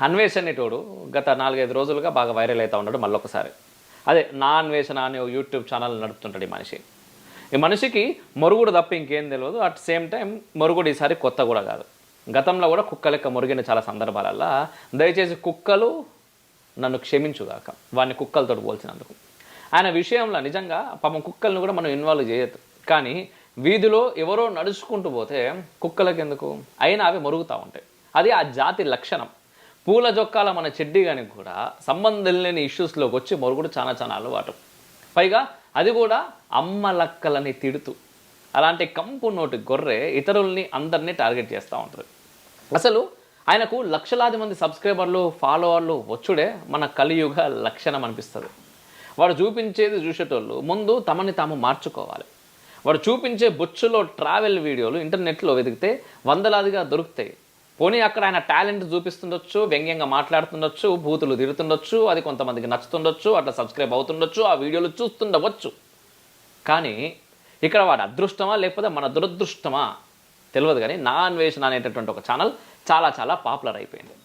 అన్వేష్ అనేటోడు గత 4-5 రోజులుగా బాగా వైరల్ అవుతూ ఉన్నాడు మళ్ళొకసారి. అదే నా అన్వేషణ అనే యూట్యూబ్ ఛానల్ నడుపుతుంటాడు ఈ మనిషి. ఈ మనిషికి మొరుగుడు తప్ప ఇంకేం తెలియదు. అట్ సేమ్ టైం మొరుగుడు ఈసారి కొత్త కూడా కాదు. గతంలో కూడా కుక్క లెక్క మురిగిన చాలా సందర్భాలల్లో దయచేసి కుక్కలు నన్ను క్షమించుగాక వాడిని కుక్కలతో పోల్చినందుకు. ఆయన విషయంలో నిజంగా పాపం కుక్కలను కూడా మనం ఇన్వాల్వ్ చేయొద్దు. కానీ వీధిలో ఎవరో నడుచుకుంటూ పోతే కుక్కలకి ఎందుకు అయినా అవి మొరుగుతూ ఉంటాయి. అది ఆ జాతి లక్షణం. పూల జొక్కాల మన చెడ్డి కానీ కూడా సంబంధం లేని ఇష్యూస్లోకి వచ్చి మొరుగుడు చాలా చాలా అలవాటు. పైగా అది కూడా అమ్మ లక్కలని తిడుతూ అలాంటి కంపు నోటి గొర్రె ఇతరుల్ని అందరినీ టార్గెట్ చేస్తూ ఉంటుంది. అసలు ఆయనకు లక్షలాది మంది సబ్స్క్రైబర్లు ఫాలోవర్లు వచ్చుడే మన కలియుగ లక్షణం అనిపిస్తుంది. వాడు చూపించేది చూసేటోళ్ళు ముందు తమని తాము మార్చుకోవాలి. వాడు చూపించే బొచ్చులో ట్రావెల్ వీడియోలు ఇంటర్నెట్లో వెతికితే వందలాదిగా దొరుకుతాయి. పోనీ అక్కడ ఆయన టాలెంట్ చూపిస్తుండొచ్చు, వ్యంగ్యంగా మాట్లాడుతుండొచ్చు, బూతులు తిడుతుండొచ్చు, అది కొంతమందికి నచ్చుతుండొచ్చు, అట్లా సబ్స్క్రైబ్ అవుతుండొచ్చు, ఆ వీడియోలు చూస్తుండవచ్చు. కానీ ఇక్కడ వాడి అదృష్టమా లేకపోతే మన దురదృష్టమా తెలియదు. కానీ నా అన్వేషణ అనేటటువంటి ఒక ఛానల్ చాలా చాలా పాపులర్ అయిపోయింది.